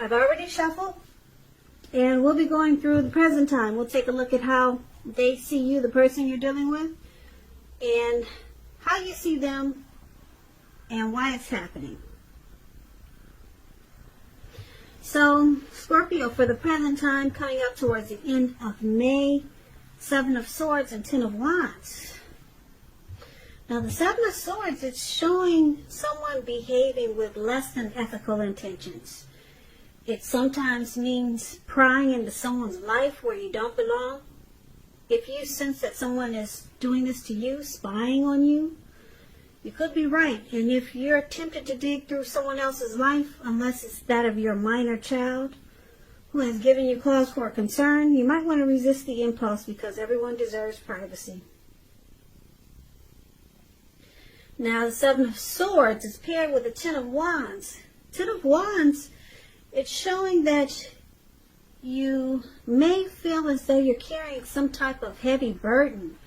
I've already shuffled, and we'll be going through the present time. We'll take a look at how they see you, the person you're dealing with, and how you see them, and why it's happening. So, Scorpio, for the present time, coming up towards the end of May, 7 of Swords and 10 of Wands. Now, the 7 of Swords, it's showing someone behaving with less than ethical intentions. It sometimes means prying into someone's life where you don't belong. If you sense that someone is doing this to you, spying on you, you could be right. And if you're tempted to dig through someone else's life, unless it's that of your minor child who has given you cause for concern, you might want to resist the impulse, because everyone deserves privacy. Now, the 7 of Swords is paired with the 10 of Wands. 10 of Wands, it's showing that you may feel as though you're carrying some type of heavy burden.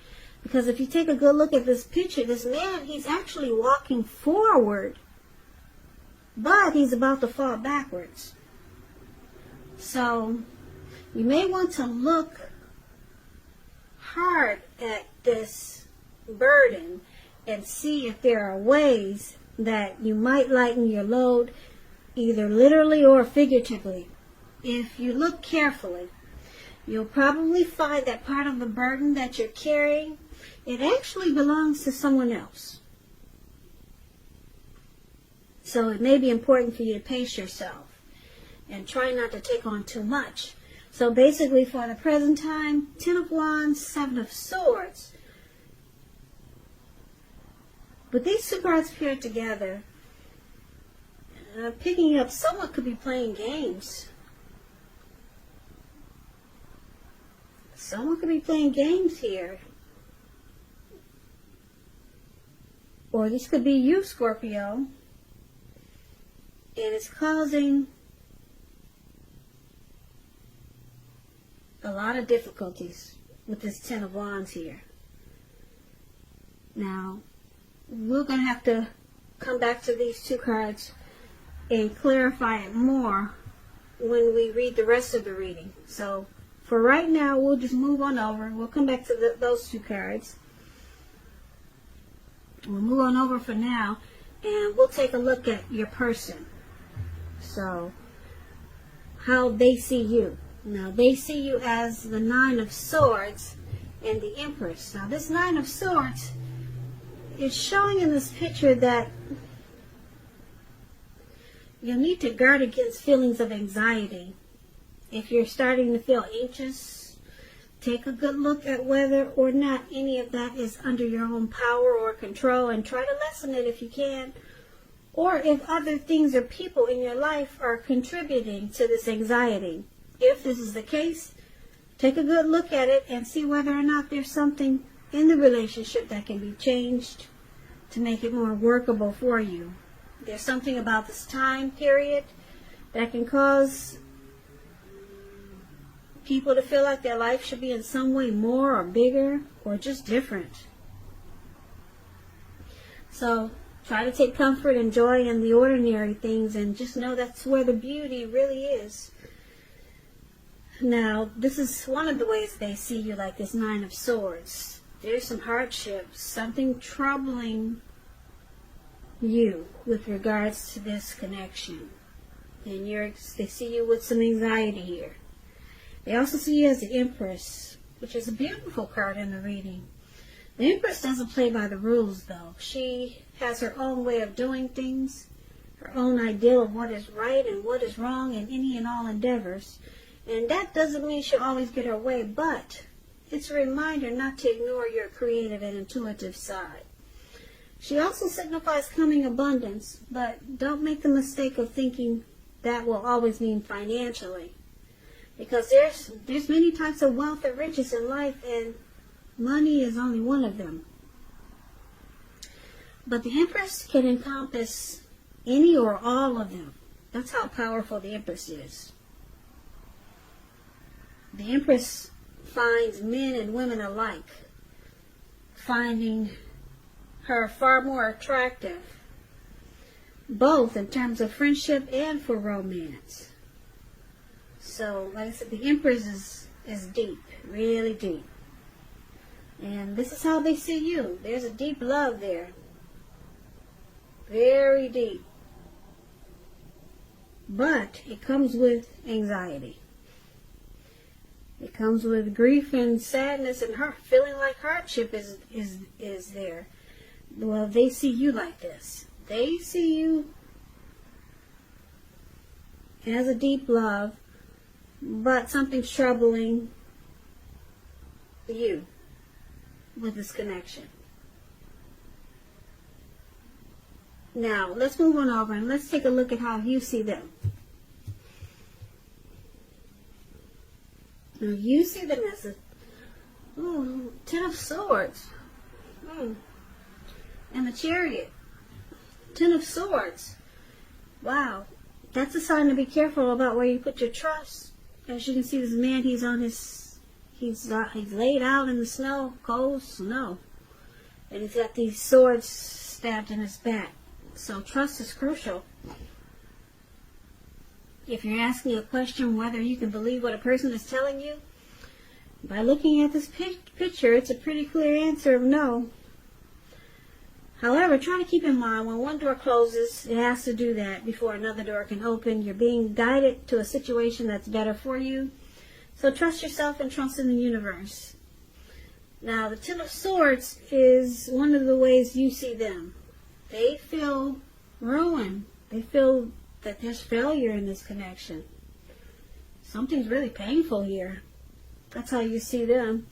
Because if you take a good look at this picture, this man, he's actually walking forward, but he's about to fall backwards. So, you may want to look hard at this burden and see if there are ways that you might lighten your load, either literally or figuratively. If you look carefully, you'll probably find that part of the burden that you're carrying, it actually belongs to someone else. So it may be important for you to pace yourself and try not to take on too much. So basically, for the present time, 10 of Wands, 7 of Swords. But these two cards paired together, picking up, someone could be playing games. Someone could be playing games here. Or this could be you, Scorpio. And it's causing a lot of difficulties with this 10 of Wands here. Now, we're going to have to come back to these two cards and clarify it more when we read the rest of the reading. So, for right now, we'll just move on over. We'll come back to those two cards. We'll move on over for now, and we'll take a look at your person. So, how they see you. Now, they see you as the 9 of Swords and the Empress. Now, this 9 of Swords is showing in this picture that you'll need to guard against feelings of anxiety. If you're starting to feel anxious, take a good look at whether or not any of that is under your own power or control, and try to lessen it if you can. Or if other things or people in your life are contributing to this anxiety. If this is the case, take a good look at it and see whether or not there's something in the relationship that can be changed to make it more workable for you. There's something about this time period that can cause people to feel like their life should be in some way more or bigger or just different. So try to take comfort and joy in the ordinary things, and just know that's where the beauty really is. Now, this is one of the ways they see you, like this 9 of Swords. There's some hardships, something troubling you with regards to this connection. And they see you with some anxiety here. They also see you as the Empress, which is a beautiful card in the reading. The Empress doesn't play by the rules, though. She has her own way of doing things, her own ideal of what is right and what is wrong in any and all endeavors. And that doesn't mean she'll always get her way, but it's a reminder not to ignore your creative and intuitive side. She also signifies coming abundance, but don't make the mistake of thinking that will always mean financially. Because there's many types of wealth and riches in life, and money is only one of them. But the Empress can encompass any or all of them. That's how powerful the Empress is. The Empress finds men and women alike, finding her far more attractive, both in terms of friendship and for romance. So, like I said, the Empress is deep, really deep. And this is how they see you. There's a deep love there. Very deep. But it comes with anxiety. It comes with grief and sadness and hurt, feeling like hardship is there. Well, they see you like this. They see you as a deep love, but something's troubling you with this connection. Now, let's move on over and let's take a look at how you see them. Now, you see them as a Ten of Swords. And the Chariot. Ten of Swords. Wow. That's a sign to be careful about where you put your trust. As you can see, this man, he's laid out in the snow, cold snow. And he's got these swords stabbed in his back. So trust is crucial. If you're asking a question whether you can believe what a person is telling you, by looking at this picture, it's a pretty clear answer of no. However, try to keep in mind when one door closes, it has to do that before another door can open. You're being guided to a situation that's better for you. So trust yourself and trust in the universe. Now, the Ten of Swords is one of the ways you see them. They feel ruin. They feel that there's failure in this connection. Something's really painful here. That's how you see them.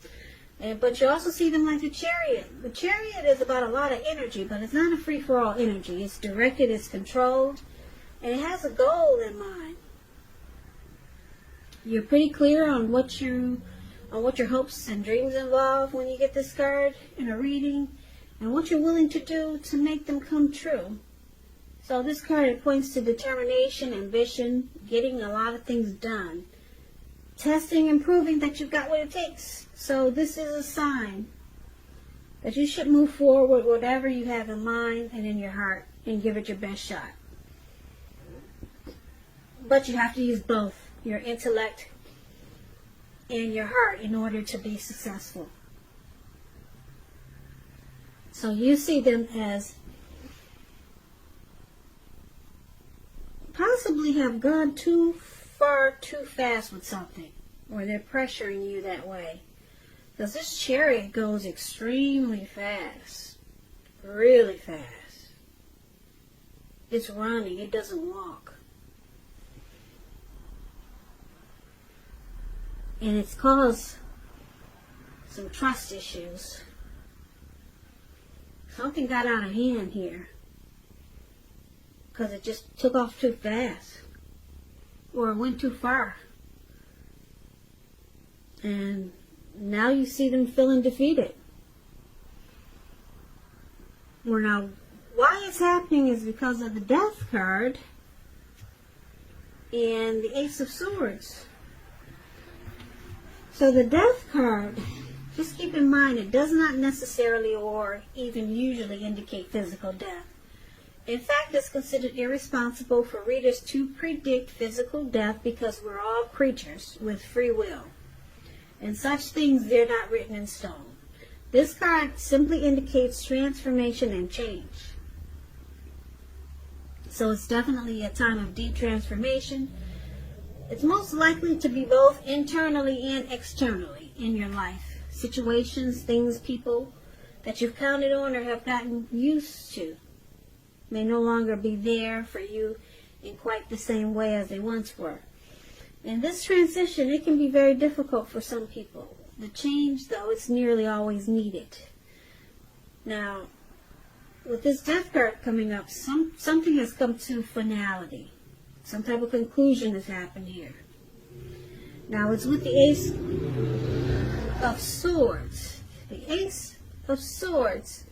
But you also see them like the Chariot. The Chariot is about a lot of energy, but it's not a free-for-all energy. It's directed, it's controlled, and it has a goal in mind. You're pretty clear on what your hopes and dreams involve when you get this card in a reading, and what you're willing to do to make them come true. So this card, it points to determination, ambition, getting a lot of things done. Testing and proving that you've got what it takes. So this is a sign that you should move forward with whatever you have in mind and in your heart and give it your best shot. But you have to use both your intellect and your heart in order to be successful. So you see them as possibly have gone too far too fast with something, or they're pressuring you that way. Because this Chariot goes extremely fast, really fast. It's running, it doesn't walk. And it's caused some trust issues. Something got out of hand here, because it just took off too fast, or it went too far. And now you see them feeling defeated. Well, now, why it's happening is because of the Death card and the Ace of Swords. So the Death card, just keep in mind, it does not necessarily or even usually indicate physical death. In fact, it's considered irresponsible for readers to predict physical death because we're all creatures with free will. And such things, they're not written in stone. This card simply indicates transformation and change. So it's definitely a time of deep transformation. It's most likely to be both internally and externally in your life. Situations, things, people that you've counted on or have gotten used to may no longer be there for you in quite the same way as they once were. In this transition, it can be very difficult for some people. The change, though, it's nearly always needed. Now, with this Death card coming up, something has come to finality. Some type of conclusion has happened here. Now, it's with the Ace of Swords. The Ace of Swords,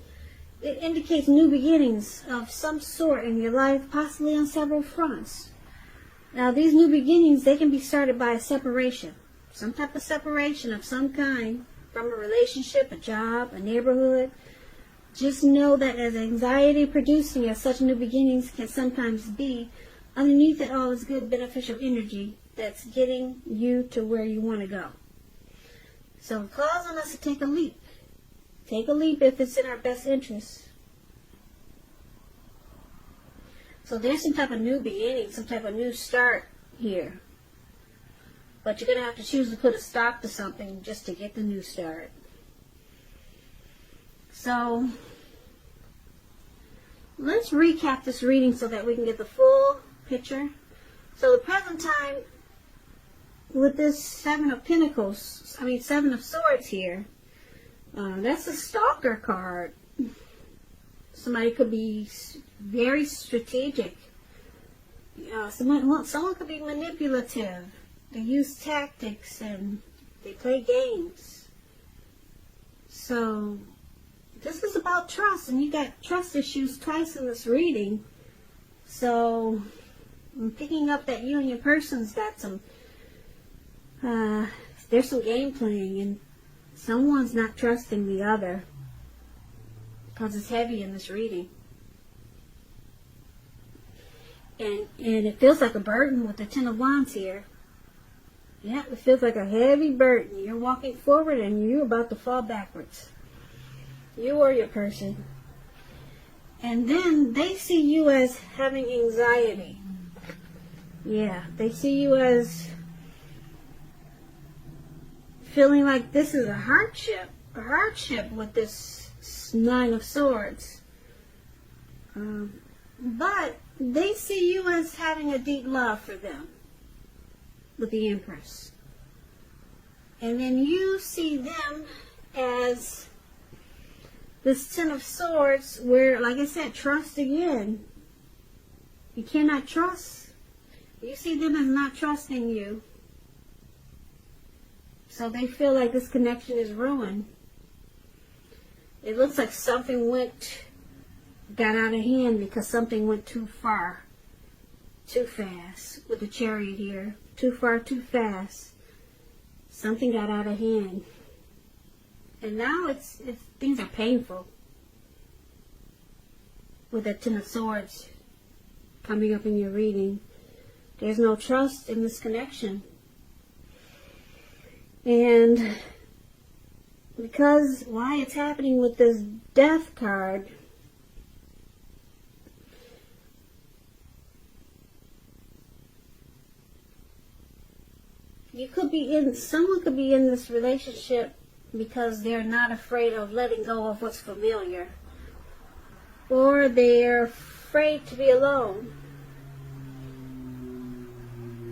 it indicates new beginnings of some sort in your life, possibly on several fronts. Now, these new beginnings, they can be started by a separation. Some type of separation of some kind from a relationship, a job, a neighborhood. Just know that as anxiety producing as such new beginnings can sometimes be, underneath it all is good beneficial energy that's getting you to where you want to go. So it calls on us to take a leap. Take a leap if it's in our best interest. So there's some type of new beginning, some type of new start here. But you're going to have to choose to put a stop to something just to get the new start. So let's recap this reading so that we can get the full picture. So the present time with this Seven of Swords here, that's a stalker card. Somebody could be very strategic. Someone could be manipulative. They use tactics and they play games. So this is about trust, and you got trust issues twice in this reading. So I'm picking up that you and your person's got some, there's some game playing, and someone's not trusting the other because it's heavy in this reading. And it feels like a burden with the Ten of Wands here. Yeah, it feels like a heavy burden. You're walking forward and you're about to fall backwards. You or your person. And then they see you as having anxiety. Yeah, they see you as feeling like this is a hardship with this Nine of Swords. But they see you as having a deep love for them with the Empress. And then you see them as this Ten of Swords where, like I said, trust again. You cannot trust. You see them as not trusting you. So they feel like this connection is ruined. It looks like something got out of hand because something went too far, too fast with the Chariot here. Too far, too fast. Something got out of hand. And now things are painful with the Ten of Swords coming up in your reading. There's no trust in this connection. And because why it's happening with this Death card, someone could be in this relationship because they're not afraid of letting go of what's familiar. Or they're afraid to be alone.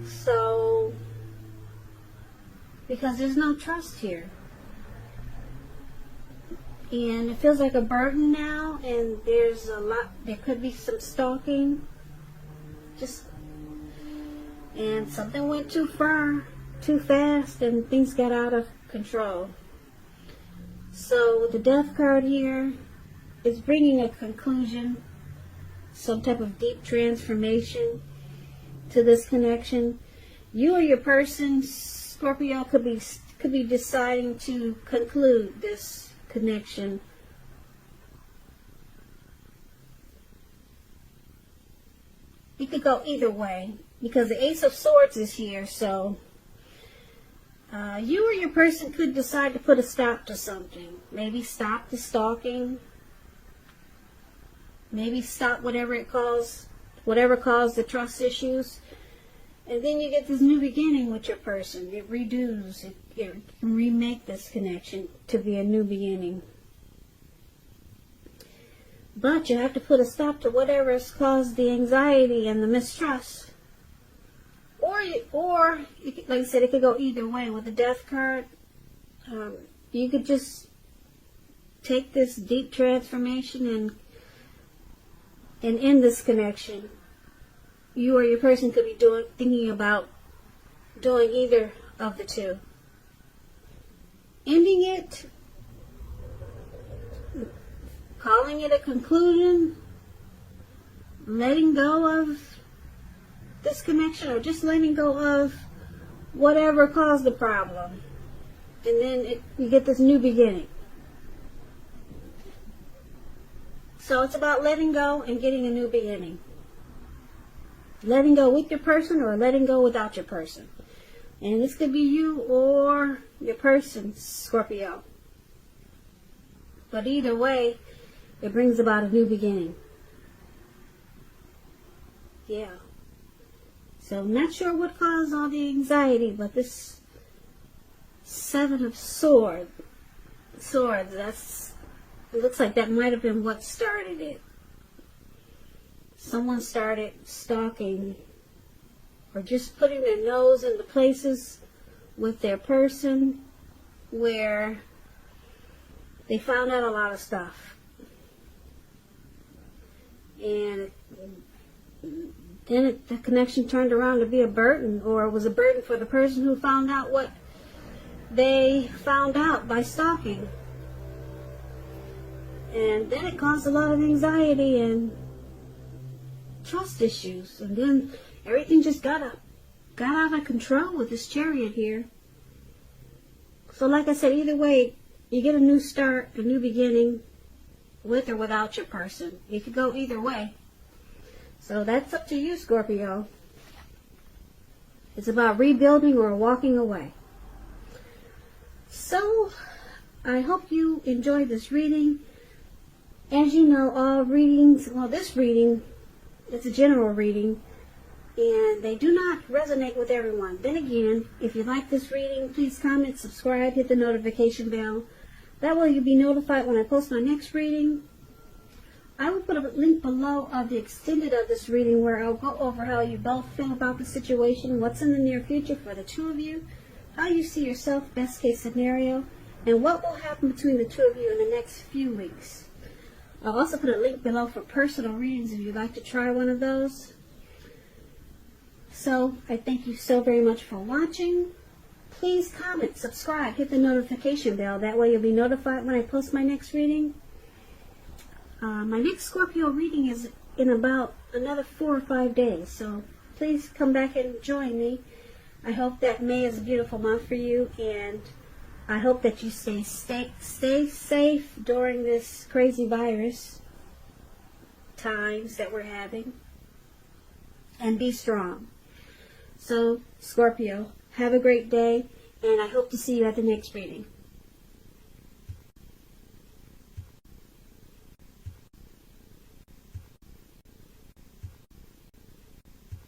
So, because there's no trust here. And it feels like a burden now, and there could be some stalking. And something went too far, too fast, and things got out of control. So the Death card here is bringing a conclusion, some type of deep transformation to this connection. You or your person, Scorpio, could be deciding to conclude this connection. It could go either way because the Ace of Swords is here, so you or your person could decide to put a stop to something. Maybe stop the stalking. Maybe stop whatever caused the trust issues. And then you get this new beginning with your person. It redos. It can remake this connection to be a new beginning. But you have to put a stop to whatever has caused the anxiety and the mistrust. Or like I said, it could go either way. With the Death card, you could just take this deep transformation and end this connection. You or your person could be thinking about doing either of the two. Ending it, calling it a conclusion, letting go of this connection, or just letting go of whatever caused the problem. And then you get this new beginning. So it's about letting go and getting a new beginning. letting go with your person or letting go without your person. And this could be you or your person, Scorpio. But either way, it brings about a new beginning. Yeah. So not sure what caused all the anxiety, but this Seven of Swords, it looks like that might have been what started it. Someone started stalking or just putting their nose into places with their person where they found out a lot of stuff. And then the connection turned around to be a burden, or it was a burden for the person who found out what they found out by stalking. And then it caused a lot of anxiety and trust issues. And then everything just got out of control with this Chariot here. So like I said, either way, you get a new start, a new beginning, with or without your person. You could go either way. So that's up to you, Scorpio. It's about rebuilding or walking away. So, I hope you enjoyed this reading. As you know, all readings, well, this reading, it's a general reading, and they do not resonate with everyone. Then again, if you like this reading, please comment, subscribe, hit the notification bell. That way you'll be notified when I post my next reading. I will put a link below of the extended of this reading where I'll go over how you both feel about the situation, what's in the near future for the two of you, how you see yourself, best case scenario, and what will happen between the two of you in the next few weeks. I'll also put a link below for personal readings if you'd like to try one of those. So, I thank you so very much for watching. Please comment, subscribe, hit the notification bell. That way you'll be notified when I post my next reading. My next Scorpio reading is in about another 4 or 5 days. So, please come back and join me. I hope that May is a beautiful month for you, and I hope that you stay safe during this crazy virus times that we're having, and be strong. So, Scorpio, have a great day, and I hope to see you at the next reading.